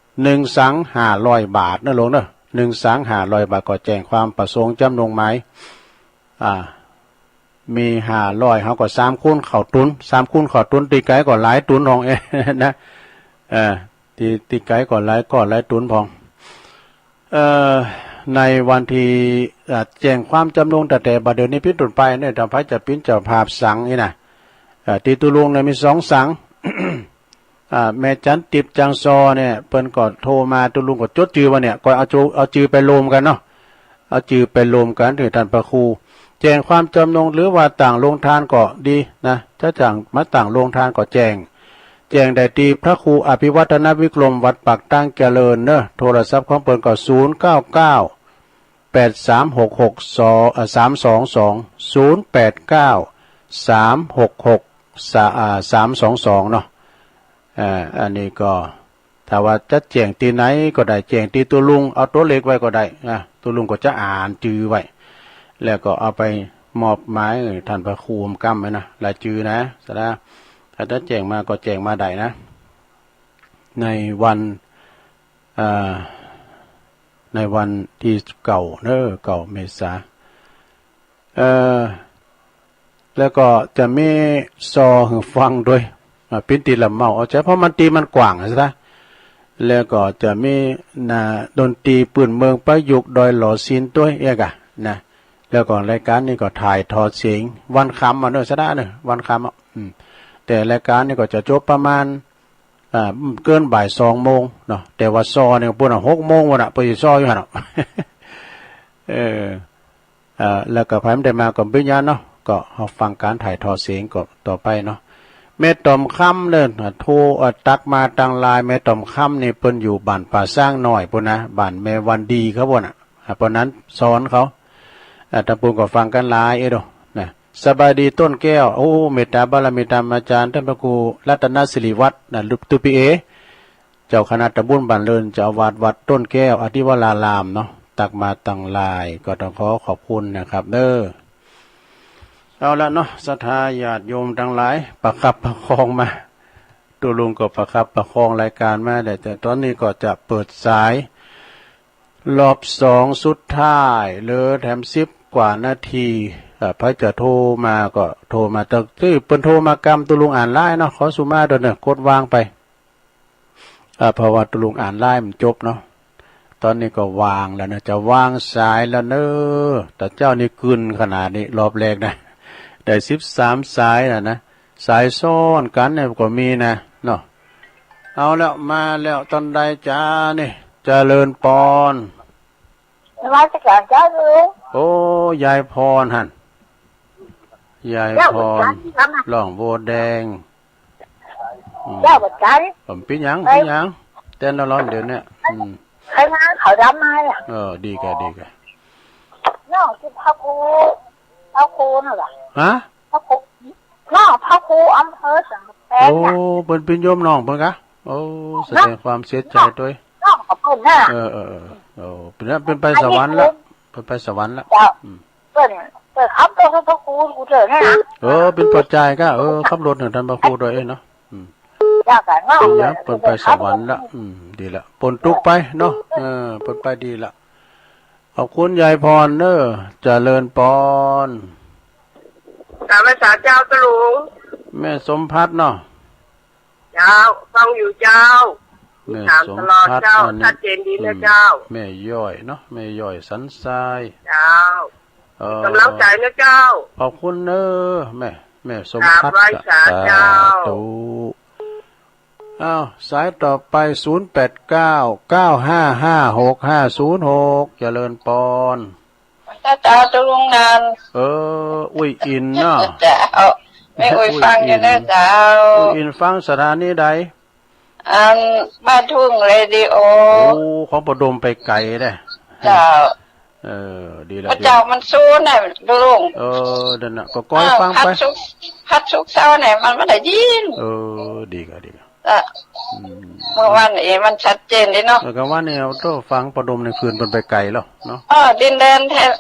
1 สัง 500 บาทนะหลวงเนอะ1 สัง 500 บาทก็แจ้งความประสงค์จำนงหมายมี500เขาก็3 คูณเข้าตุน3 คูณเข้าตุนตีไก่ก็หลายตุนของนะตีไก่ก็หลายตุนพองในวันที่แจ้งความจำนงแต่บัดเดี๋ยวนี้พิจารณาไปเนี่ยทำให้จะปิ้นเจ้าภาพสังนี่นะตีตุลุงเนี่ยมี2 สัง แม่จันติบจังซอเนี่ยเปิ้นก็โทรมาตุลุงก็จดจือว่าเนี่ยก็เอาจือไปรวมกันเนาะเอาจือไปรวมกันถึงท่านพระครูแจ้งความจำนงหรือว่าต่างโรงทานก็ดีนะถ้าต่างมาต่างโรงทานก็แจ้งได้ที่พระครูอภิวัฒนวิกรมวัดปากตั้งเจริญเนอะโทรศัพท์ของเปิ้นก็099 8366 2322 089 366 322เนาะอันนี้ก็ ถ้าว่าจะแจ้งตีไหนก็ได้แจ้งตีตัวลุงเอาตัวเล็กไว้ก็ได้ตัวลุงก็จะอ่านจือไว้แล้วก็เอาไปมอบหมายท่านพระครูกำไว้นะรายจือนะสระถ้าจะแจ้งมาก็แจ้งมาได้นะในวันในวันที่เก่าเก่าเมษาแล้วก็จะมีซอหือฟังด้วยปิ้นตีลำเมาเอาใจเพราะมันตีมันกว้างใช่ไหมแล้วก็จะมีดนตรีปืนเมืองประยุกต์โดยหล่อซินด้วยเอกนะแล้วก็รายการนี้ก็ถ่ายทอดเสียงวันคำซะนะวันคำแต่รายการนี้ก็จะจบประมาณเกินบ่าย2 โมงเนาะแต่ว่าซอเนี่ยปุ่น6 โมงวันไปซออยู่หันแล้วก็พายมันได้มากับพิญญาเนาะก็ฟังการถ่ายทอดเสียงก็ต่อไปเนาะแม่ต่อมค่ำเลยโทรตักมาตังลายแม่ต่อมค่ำนี่เปิ้นอยู่บ้านป่าสร้างหน่อยปุ่นนะบ้านแม่วันดีเขาปุ่นเพราะนั้นสอนเขาตะปูก็ฟังกันหลายดนะสบายดีต้นแก้วโอ้เมตตาบารมีธรรมอาจารย์ท่านพระครูรัตนศิริวัฒน์ลุปตุปีเจ้าคณะตำบลบ้านเลินเจ้าอาวาสวัดต้นแก้วอธิวรารามเนาะตักมาตังลายก็ต้องขอบคุณนะครับเอาละเนาะศรัทธาญาติโยมทั้งหลายประคับประคองมาตัวลุงก็ประคับประคองรายการมาแต่ตอนนี้ก็จะเปิดสายรอบ2สุดท้ายเหลือแถม10 กว่านาทีพระจะโทรมาก็โทรมาแต่ที่เปิ้นโทรมากำตัวลุงอ่านไลน์เนาะขอสุมาเด้อเนี่ยกดวางไปเพราะว่าตัวลุงอ่านไลน์มันจบเนาะตอนนี้ก็วางแล้วนะจะวางสายแล้วแต่เจ้านี่กึนขนาดนี้รอบแรกนะได้13 สายนะสายซ้อนกันเนี่ยก็มีนะเนาะเอาแล้วมาแล้วตอนใดจ้านี่เจริญปอนมาจากหลังเจ้าลุงโอ้ยายพรหันยายพรหล่องโบแดงเจ้าบัดกันผมปิ้งยังเต้นร้อนเดี๋ยวนี้ใครมาเขาดำมาดีแกน้องที่พ่อครูน่ะเหรอฮะพ่อครูน้องพ่อครูอำเภอสังแปงโอ้เป็นโยมน้องเพิ่นกะโอ้แสดงความเสียใจด้วยน้องกับเพิ่นน่ะเป็นไปสวรรค์แล้วเป็นไปสวรรค์แล้วเพิ่นขับรถพ่อครูกูเจอแน่นะเป็นปัจจัยก็ขับรถถึงท่านพระครูด้วยเนาะอยากกันเนาะเป็นไปสวรรค์ละดีละปนทุกไปเนาะเป็นไปดีละขอบคุณยายพรเจริญปอนกราบพระสาเจ้าตะลุงแม่สมพัฒน์เนาะเจ้าฟังอยู่เจ้าถามตลอดเจ้าชัดเจนดีนะเจ้าแม่ย่อยเนาะแม่ย่อยสันทรายเจ้ากำลังใจนะเจ้าขอบคุณแม่สมพัฒน์เจ้าสายต่อไป089955560506เจริญปอนเจ้าตะลุงนานอุ้ยอินเนาะเจ้าไม่อุ้ยฟังอยู่นะเจ้าอุ้ยอินฟังสถานีใดบ้านทุ่งเรดิโอของประดมไปไกลได้เจ้าดีแล้วเจ้ามันสู้น่ะลุงเดินน่ะก็ก้อยฟังไปพัดสุกเศร้าเนี่ยมันไม่ได้ยินดีก็เมื่อวานนี้มันชัดเจนเลยเนาะก็ว่าเนี่ยเราฟังประดมในคืนมันไปไกลแล้วเนาะดินแดน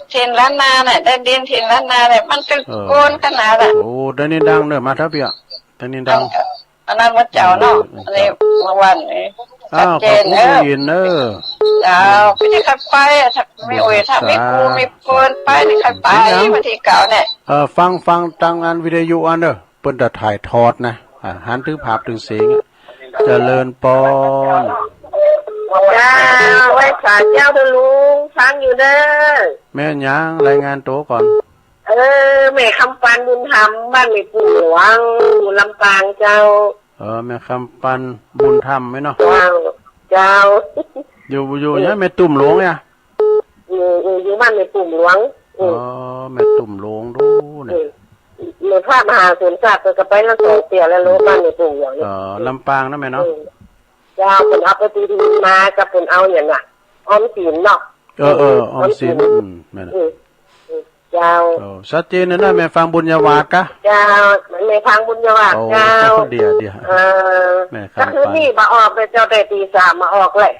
เทียนล้านนาเนี่ยได้ดินเทียนล้านนาเนี่ยมันตึกโกนขนาดได้นี่ดังเนอะมาทับเปียได้นี่ดังอันนั้นว่าเจ้าเนาะอันนี้เมื่อวานนี้ชัดเจนเจ้าไม่ได้ขับไปถ้าไม่โอ้ยถ้าไม่กูไม่โกนไปนี่ขับไปวันที่เก่าเนี่ยฟังตั้งงานวิทยุอันเปิ้นจะถ่ายทอดนะหันถึงภาพถึงเสียงเจริญปอนจ้าไว้สาเจ้าตะลุงฟังอยู่เด้อแม่ยังรายงานตัวก่อนแม่คำปันบุญธรรมบ้านแม่ปู่หลวงอยู่ลำปางเจ้าแม่คำปันบุญธรรมไหมเนาะเจ้าอยู่เนี่ยแม่ตุ่มหลวงเนี่ยอยู่บ้านแม่ตุ่มหลวงแม่ตุ่มหลวงดูเนี่ยหลวงพ่อมหาสุนทรก็ไปแล้วสองเตี่ยแล้วรู้บ้านแม่ตุ่มหลวงลำปางนะแม่เนาะเจ้าเป็นเอาไปตีดินมากับเป็นเอาอย่างน่ะออมสินเนาะออมสินแม่เจ้าชัดเจนนะแม่ฟังบุญญาวาดกะเจ้า ในทางบุญยวัดเจ้าเดี๋ยวแม่ก็คือนี่มาออกเลยเจ้าแต่ตีสามมาออกเลย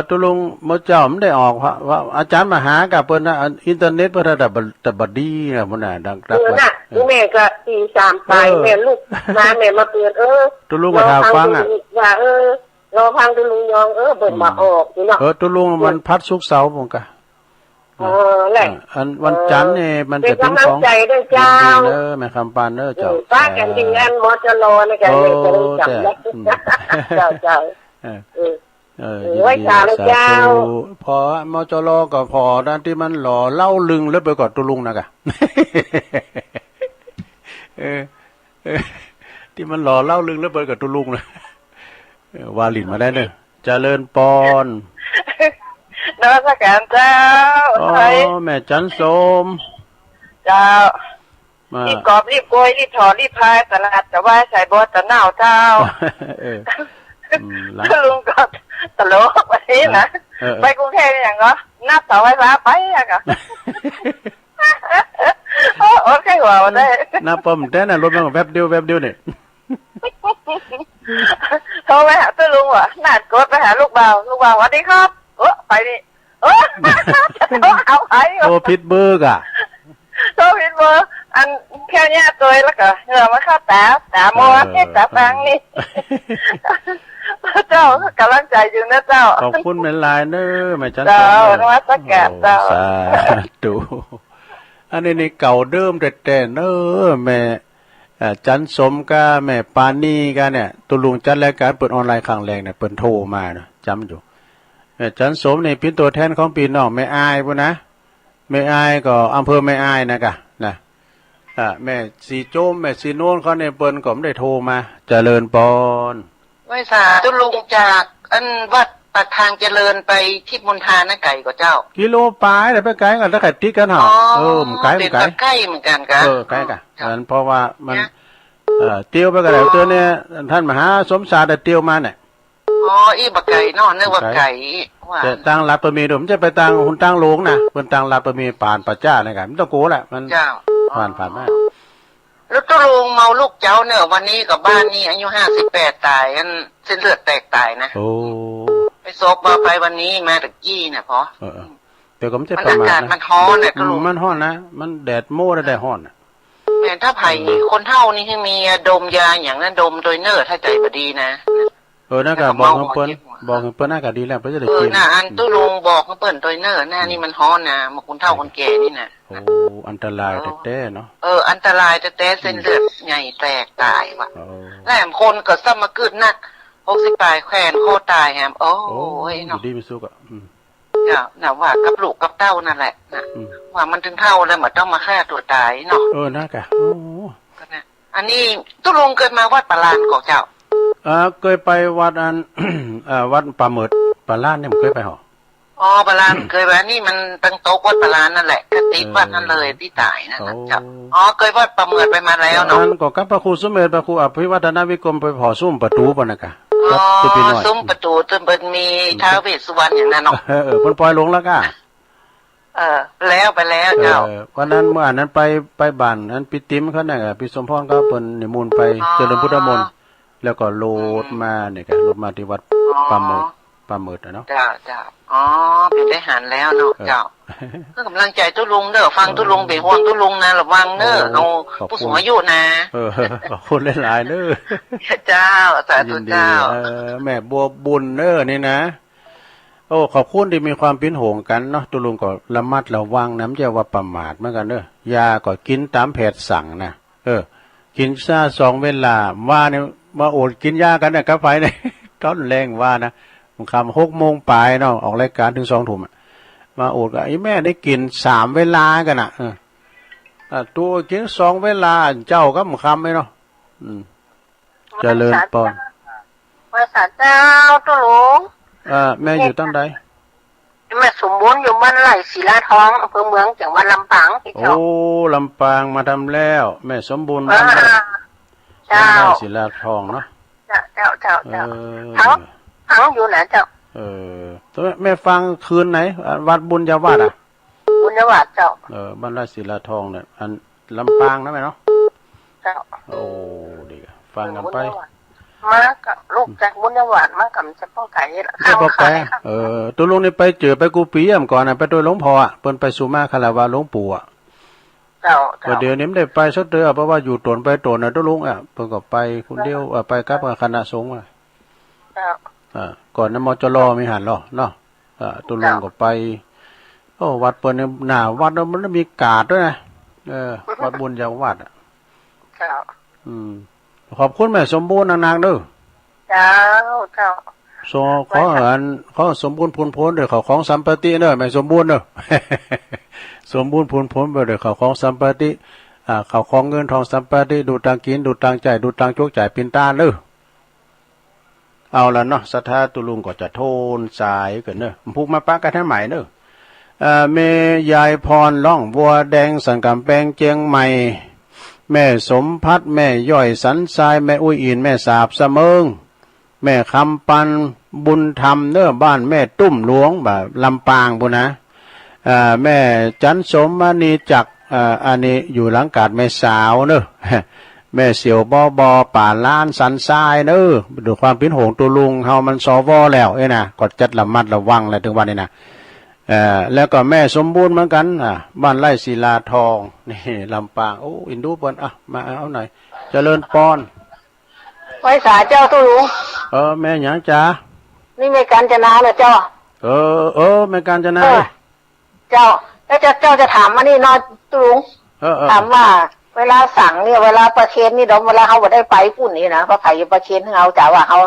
ตุลุงมอจ่อมได้ออกว่าอาจารย์มาหากับเพิ่นนะอินเทอร์เน็ตเพิ่นแต่บัดดีนะพุ่นน่ะดังรักน่ะแม่ก็ตีสามไปแม่ลูกมาแม่มาเปิดตุลุงมาถามฟังอ่ะว่ารอพังตุลุงยองเบิ่นมาออกนี่เนาะตุลุงมันพัดศุกร์เสาร์พุ่นกะแหละอันวันจันทร์นี่มันจะเป็นของใจด้วยเจ้าแม่คำปานเจ้าป้ากันจริงอันมอจะรอในการเลยจะจับเจ้าไว้ชาเลยเจ้าพอมจรก็พอด้านที่มันหล่อเล่าลึงแล้วไปก่อนตุลุงนะกะที่มันหล่อเล่าลึงแล้วไปก่อนตุลุงนะวาลินมาได้เนอะเจริญปอนนวัตกรรมเจ้าแม่จันสมเจ้ารีบกอบรีบโกยรีบถอดรีบพายตลาดจะว่าใส่บอสตะหนาวเจ้าลุงก็ตลกวันนี้นะไปกรุงเทพอย่างก็นับเสาไฟฟ้าไปอะก็โอเคหัวได้นับปมแต่น่ะรถมันแวบเดียวเนี่ยโทรไปหาตัวลุงว่ะนัดกดไปหาลูกบ่าวสวัสดีครับไปดิเอาไปโทรผิดเบอร์กะโทรผิดเบอร์อันแค่นี้ตัวแล้วก็เหงื่อมาเข้าตามัวตาฟังนี่เจ้ากำลังใจอยู่นะเจ้าขอบคุณเป็นลายเนอแม่จันเจ้านวัตกรรมเจ้าสาธุอันนี้นี่เก่าเดิมแต่เนอแม่จันสมกับแม่ปานีกันเนี่ยตุลุงจัดรายการเปิดออนไลน์ครั้งแรกเนี่ยเปิดโทรมานะจำอยู่แม่จันสมนี่เป็นตัวแทนของพี่น้องแม่อายพุ่นนะแม่อายก็อำเภอแม่อายนะกะนะแม่สีโจมแม่สีโน่นเขาเนี่ยเปิ้นก็ไม่ได้โทรมาเจริญปอนไว้สาตุลุงจากอันวัดปากทางเจริญไปที่มณฑานะไก่ก็เจ้ากิโลปลายแต่ไปไกลกันถ้าไก่ติดกันหรอมันไกลใกล้เหมือนกันกันไกลกันเพราะว่ามันเตียวไปกันแล้วตัวเนี่ยท่านมหาสมศาสตร์เตียวมาเนี่ยอีบักไก่นอนนึกว่าไก่จะตั้งรับประมีเดี๋ยวมันจะไปตั้งหุ่นตั้งโลงนะเพิ่นตั้งรับประมีป่านปัจจ้าในกันมันต้องโก้แหละมันผ่านมากแล้วตุลุงเมาลูกเจ้าเนี่ยวันนี้กับบ้านนี้อายุ58ตายกันเส้นเลือดแตกตายนะโอ้ไปศพมาไปวันนี้มาตะกี้เนี่ยพอเดี๋ยวก็มันจะประมาณมันฮ้อนเนี่ยตุลุงมันฮ้อนนะมันแดดโม่ได้ฮ้อนแม่ถ้าไผ่คนเท่านี้ให้มีดมยาอย่างนั้นดมโดยเนอร์ถ้าใจบดีนะน่าก็บอกเปิ้นน่าก็ดีแล้วเพิ่นจะได้กินน่ะอันตุลุงบอกเปิ้นโดยเนอร์หน้านี่มันฮ้อนนะมาคนเท่าคนแก่นี่นะโอ้อันตรายแท้ๆเนาะอันตรายแท้ๆเส้นเลือดใหญ่แตกตายว่ะแหลมคนก็ซ้ำมากึดนัก60ปลายแขวนโคตายแฮมโอ้ยเนาะดีมีสุขอ่ะจ้ะน่ะว่ากับลูกกับเต้านั่นแหละนะว่ามันถึงเท่าแล้วมันต้องมาฆ่าตัวตายเนาะน่ากะก็นะอันนี้ตุลุงเคยมาวัดปะลานของเจ้าเคยไปวัดอันวัดป่าเมิดป่าล้านเนี่ยผมเคยไปหรอปะลานเคยไปนี่มันตั้งโต๊ะวัดปะลานนั่นแหละก็ติดวัดนั่นเลยที่ตายนะเจ้าเคยวัดป่าเมิดไปมาแล้วเนาะนั่นก็กับพระครูสมเด็จพระครูอภิวัฒนวิกรมไปห่อซุ้มประตูปะนะกะซุ้มประตูจนเปิดมีท้าวเวสสุวรรณอย่างนั้นเนาะเพิ่นปล่อยลงแล้วก็แล้วไปแล้วเจ้าวันนั้นเมื่อนั้นไปบ้านนั้นปิติมเขาเนี่ยพี่สมพรก็เพิ่นนิมนต์ไปเจริญพุทธมนต์แล้วก็โลดมาเนี่ยกันโลดมาที่วัดป่าเมิดเนาะเจ้าเป็นได้หันแล้วเนาะเจ้าก็กำลังใจตุลุงเด้อฟังตุลุงเป็นห่วงตุลุงนะระวังเด้อเอาผู้สูงอายุนะขอบคุณหลายๆเด้อเจ้าสาธุเจ้าแม่บัวบุญเด้อนี่นะขอบคุณที่มีความเป็นห่วงกันเนาะตุลุงก็ระมัดระวังน้ำจะว่าประมาทเหมือนกันเด้อยาก็กินตามแพทย์สั่งนะกินซะ2เวลาว่าเนี่ยมาอดกินยากันเนี่ยกับไฟเนี่ยต้นแรงว่านะมันคำ6 โมงปลายเนาะออกรายการถึง2 ทุ่มมาอดกับไอ้แม่ได้กิน3 เวลากันอ่ะตัวกิน2 เวลาเจ้าก็มันคำไหมเนาะเจริญปอนภาษาเจ้าตุลุงแม่อยู่ตั้งใดแม่สมบูรณ์อยู่บ้านไร่ศิลาทองอำเภอเมืองจังหวัดลำปางลำปางมาทำแล้วแม่สมบูรณ์บ้านเจ้าศิลาทองเนาะเจ้าทั้งอยู่ไหนเจ้าตัวแม่ฟังคืนไหนวัดบุญญาวาสบุญญาวาสเจ้าบ้านไร่ศิลาทองเนี่ยอันลำปางนะแม่เนาะเจ้า โอ้ดีฟังกันไปมากับลูกจากบุญหวานมากับจะป้องไก่ข้าวขายตัวลุงนี่ไปเจอไปกูปีอ่ะก่อนนะไปตัวหลวงพ่ออ่ะเปิ้นไปสุมาคาราวาหลวงปู่อ่ะเจ้าเดี๋ยวนี้ไม่ได้ไปสักเดือนเพราะว่าอยู่ตนไปตนนะตัวลุงอ่ะเพิ่นก็ไปคนเดียวไปกับคณะสงฆ์อ่ะก่อนนั้นมจรมีหันหรอเนาะตัวลุงก็ไปโอ้วัดเปิ้นหน้าวัดมันมีกาดด้วยนะวัดบุญยาวัดอ่ะขอบคุณแม่สมบูรณ์นางๆเด้อเจ้าขอสมบูรณ์พ้นเด้อเขาของสัมปติเด้อแม่สมบูรณ์เด้อ สมบูรณ์พ้นไปเด้อเขาของสัมปติเขาของเงินทองสัมปติดูตังกินดูตังใจดูตังโจกจ่ายปินตาเด้อเอาละเนาะศรัทธาตุลุงก็จะโทนสายกันเด้อพุกมาปะกันให้ใหม่เด้อเมยายพรล่องบัวแดงสันกำแพงเจียงใหม่แม่สมพัดแม่ย่อยสันทรายแม่อุ้ยอินแม่สาบเสมิงแม่คำปันบุญธรรมเน้อบ้านแม่ตุ้มหลวงแบบลำปางบุนะแม่จันสมมณีจักอันนี้อยู่หลังกาดแม่สาวเน้อแม่เสี่ยวบอป่าล้านสันทรายเน้อดูความเป็นห่วงตัวลุงเฮามันสวแล้วนะกดจัดระมัดระวังอะไรถึงวันนี้นะแล้วก็แม่สมบูรณ์เหมือนกันบ้านไร่ศิลาทองนี่ลำปางโอ้อินดูเปิ้นมาเอาหน่อยเจริญปอนไว้สาเจ้าตุลุงแม่หยังจ๋านี่แม่การจนาเหรอเจ้าแม่การจนาเจ้าแล้วเจ้าจะถามมานี่นอนตุลุงถามว่าเวลาสั่งเนี่ยเวลาประเคนนี่เวลาเขาบ่ได้ไปปุ่นนี่นะเขาไผ่ประเคนให้เขาจ๋าว่าเขา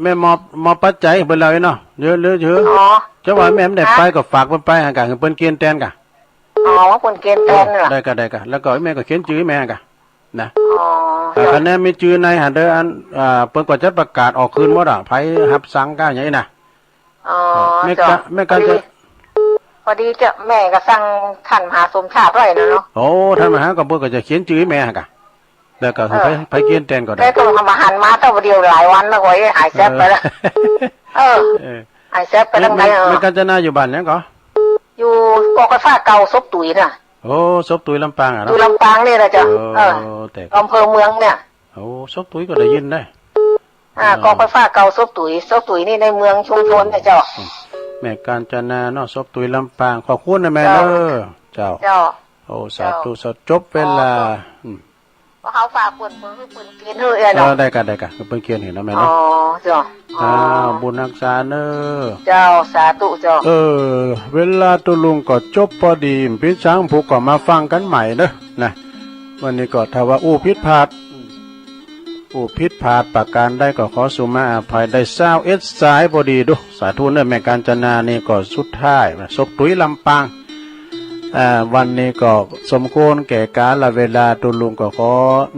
แม่มอปัจจัยเบิ่นเลยเนาะเยอะเจ้าว่าแม่ไม่ได้ไปก็ฝากเพิ่นไปหากันเพิ่นเกียนแตนกะเพิ่นเกียนแตนน่ะได้กะแล้วก็แม่ก็เขียนชื่อแม่กะนะคะแนนมีชื่อในหันเด้ออันเพิ่นก็จะประกาศออกคืนหมดไผรับสั่งก้าอย่างนี้นะแม่กันจะพอดีจะแม่ก็สั่งท่านมหาสมชาติไว้นะเนาะท่านมหาก็เพิ่นก็จะเขียนชื่อแม่กะแล้วก็ไปเกียนแตนก็ได้แต่ก็ทำอาหารมาตั้งเดียวหลายวันแล้วโว้ยหายแซ่บไปแล้วหายแซ่บไปตั้งไหนแม่กันจะน่าอยู่บ้านแล้วก็อยู่กอกฟ้าเก่าซบตุ๋ยน่ะซบตุ๋ยลำปางอ่ะเนาะอยู่ลำปางนี่แหละจ้ะอำเภอเมืองเนี่ยซบตุ๋ยก็ได้ยินได้กอกฟ้าเก่าซบตุ๋ยนี่ในเมืองชุมชนเนี่ยเจ้าแม่การจนาเนาะซบตุ๋ยลำปางขอบคุณนะแม่เด้อเจ้าสาธุจบเวลาเขาฝากเปิดเกียนเฮ้ยเนาะได้กะเปิดเกียนเห็นนะแม่เนาะเจ้าบุญรักษาเนอเจ้าสาธุเจ้าเวลาตุลุงก็จบพอดีพี่ช้างผูกก็มาฟังกันใหม่เนอะนะวันนี้ก็ถ้าว่าผิดพลาดประการได้ก็ขอสุมาอภัยได้21สายพอดีดูสาธุเนอะแม่การจนานี่ก็สุดท้ายศพตุ้ยลำปางวันนี้ก็สมควรแก่กาลเวลาตุลุงก็ขอ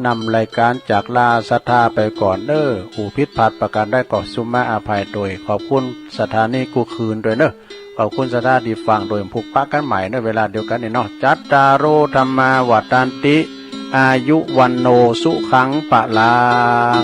นำรายการจากลาศรัทธาไปก่อนเด้อผิดพลาดประการได้ก็สุมาอภัยโดยขอบคุณสถานีกูคืนด้วยเนอะขอบคุณสถานีฟังโดยผูกปักกันใหม่ในเวลาเดียวกันนี่เนาะจัตตารโอธรรมาวัฏฏันติอายุวันโนสุขังปะลัง